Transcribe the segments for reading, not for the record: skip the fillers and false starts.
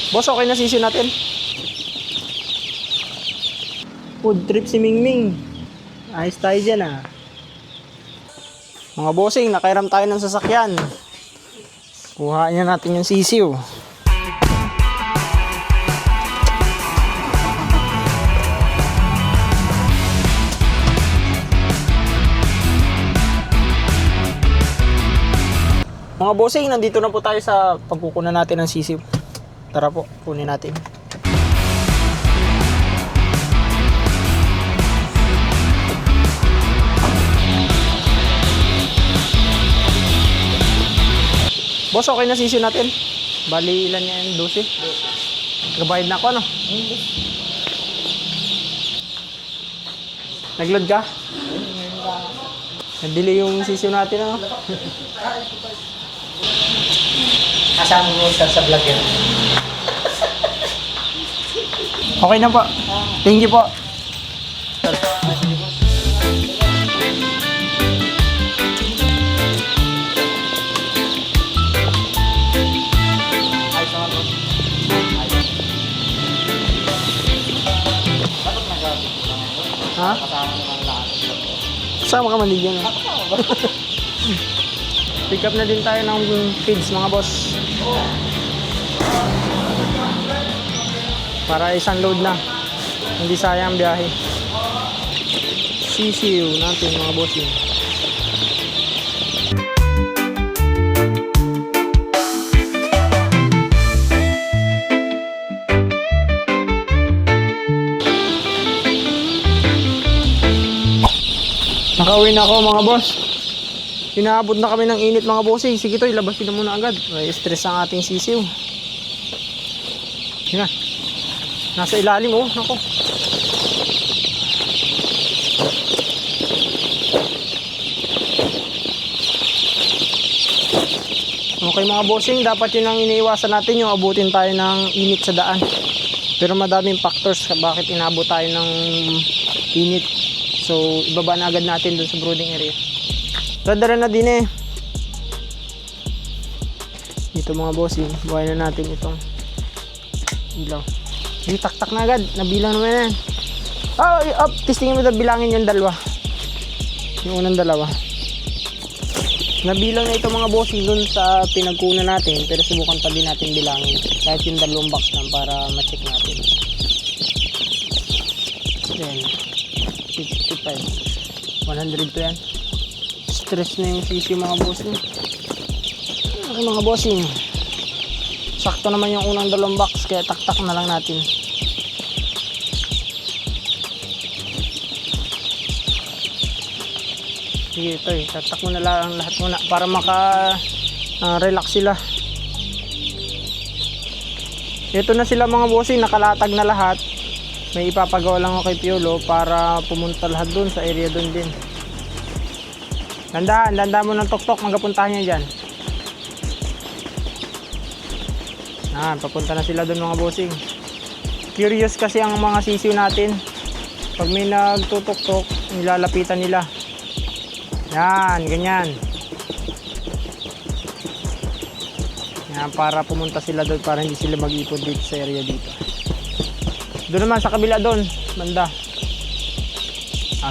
Boss, okay na sisi natin. Food trip si Mingming. Ayos tayo dyan ah. Mga bossing, nakairam tayo ng sasakyan. Kuhain na natin yung sisiw. Mga bossing, nandito na po tayo sa pagkukunan natin ng sisiw. Tara po, kunin natin. Boss, okay na sisiw natin. Bali, ilan yan? 12? 12. Nagbayad na ako, ano? Nag-load ka? Nabili yung sisiw natin, ano? Kasama mo sa vlog yan. Okay na po. Thank you po. Ha? Kasama ka man din dyan. Pick up na din tayo ng feeds mga boss. Para isang load na. Hindi sayang biyahe. Sisiw natin mga bossing. Nakauwi na ako mga boss. Inaabot na kami ng init mga bossing. Sige to, ilabasin na muna agad. May stress ang ating sisiw. Yun na. Nasa ilalim oh. Nako. Okay mga bossing, dapat yun ang iniiwasan natin, yung abutin tayo ng init sa daan. Pero madaming factors bakit inabot tayo ng init. So ibaba na agad natin dun sa brooding area. Dadara na din eh. Dito mga bossing, buhay na natin itong ilaw. Taktak na agad, nabilang naman yan. Oh, testingin mo na bilangin yung dalawa. Yung unang dalawa. Nabilang na ito mga bossing dun sa pinagkunan natin, pero subukan pa din natin bilangin. Kahit yung dalawang box lang para ma-check natin. Then, 55. 100 to yan. Stress na yung sisi mga bossing. Okay mga bossing. Sakto naman yung unang dalawang box, kaya taktak na lang natin. Sige ito eh, taktak mo na lang lahat muna para maka-relax sila. Ito na sila mga bossing, nakalatag na lahat. May ipapagawa lang ako kay Piolo para pumunta lahat dun sa area dun din. Dandaan mo ng tok-tok, magapuntahan niya dyan. Papunta na sila dun mga bossing. Curious kasi ang mga sisiw natin. Pag may nagtutok-tok, nilalapitan nila. Yan, ganyan. Yan, para pumunta sila doon, para hindi sila mag-ipon dito sa area dito. Doon naman sa kabila doon, banda.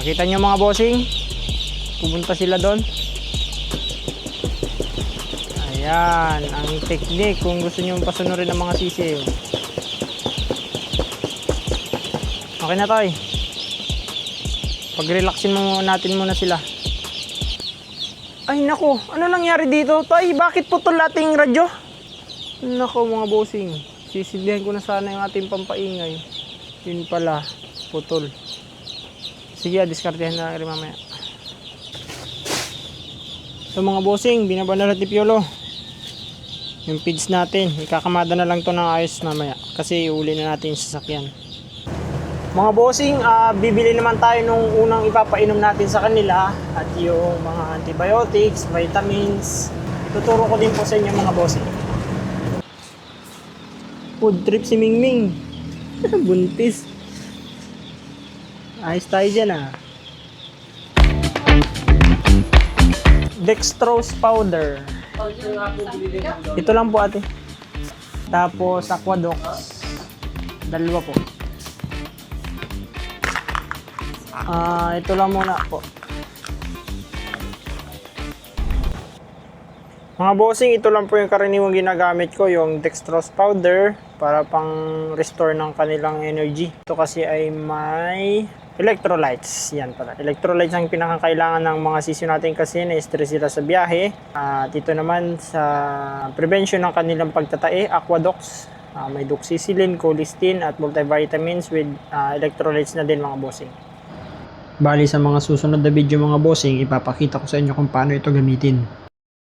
Kita nyo mga bossing, pumunta sila doon. Ayan, ang technique kung gusto nyo pasunurin ng mga sisiw. Okay na tayo. Pag-relaxin natin muna sila. Ay nako, ano nangyari dito? Tay, bakit putol ating radyo? Nako mga bossing, sisilbihan ko na sana yung ating pampaingay. Yun pala, putol. Sige, diskartehan na rin mamaya. So mga bossing, binabanalat ni Piolo yung feeds natin. Ikakamada na lang to ng ayos mamaya kasi iuli na natin yung sasakyan. Mga bossing, bibili naman tayo nung unang ipapainom natin sa kanila at yung mga antibiotics, vitamins. Ituturo ko din po sa inyo mga bossing. Food trip si Mingming. Buntis. Ayos tayo dyan ah. Dextrose powder. Ito lang po ate. Tapos Aquadox, dalawa po. Ito lang muna po. Mga bossing, ito lang po yung karaniwang ginagamit ko, yung dextrose powder para pang restore ng kanilang energy. Ito kasi ay may electrolytes. Yan pala. Electrolytes ang pinakakailangan ng mga sisyo natin kasi na-stress sila sa biyahe. At ito naman sa prevention ng kanilang pagtatae, Aquadox. May doxycycline, colistin at multivitamins with electrolytes na din mga bossing. Bali sa mga susunod na video mga bossing, ipapakita ko sa inyo kung paano ito gamitin.